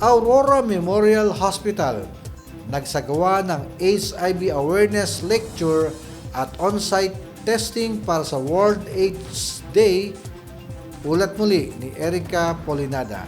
Aurora Memorial Hospital nagsagawa ng HIV awareness lecture at on-site testing para sa World AIDS Day. Ulat muli ni Erica Polinada.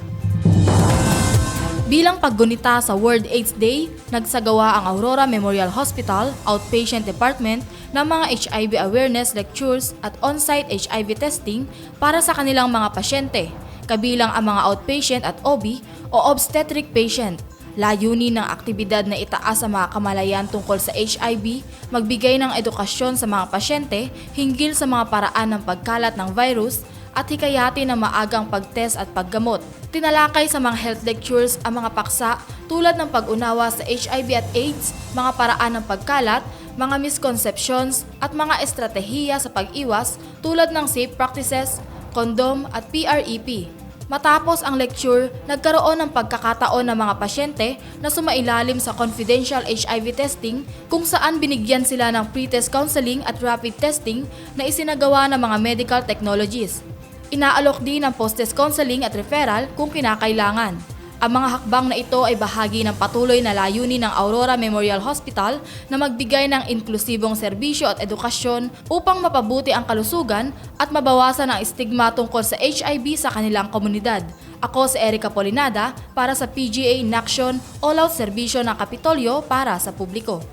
Bilang paggunita sa World AIDS Day, nagsagawa ang Aurora Memorial Hospital Outpatient Department ng mga HIV awareness lectures at on-site HIV testing para sa kanilang mga pasyente, kabilang ang mga outpatient at OB o obstetric patient. Layunin ng aktibidad na itaas ang mga kamalayan tungkol sa HIV, magbigay ng edukasyon sa mga pasyente hinggil sa mga paraan ng pagkalat ng virus at hikayatin ng maagang pagtest at paggamot. Tinalakay sa mga health lectures ang mga paksa tulad ng pag-unawa sa HIV at AIDS, mga paraan ng pagkalat, mga misconceptions at mga estratehiya sa pag-iwas tulad ng safe practices, kondom at PrEP. Matapos ang lecture, nagkaroon ng pagkakataon ng mga pasyente na sumailalim sa confidential HIV testing kung saan binigyan sila ng pre-test counseling at rapid testing na isinagawa ng mga medical technologies. Inaalok din ng post-test counseling at referral kung kinakailangan. Ang mga hakbang na ito ay bahagi ng patuloy na layunin ng Aurora Memorial Hospital na magbigay ng inklusibong serbisyo at edukasyon upang mapabuti ang kalusugan at mabawasan ang stigma tungkol sa HIV sa kanilang komunidad. Ako si Erica Polinada para sa PGA in Action, all-out serbisyo ng Kapitolyo para sa publiko.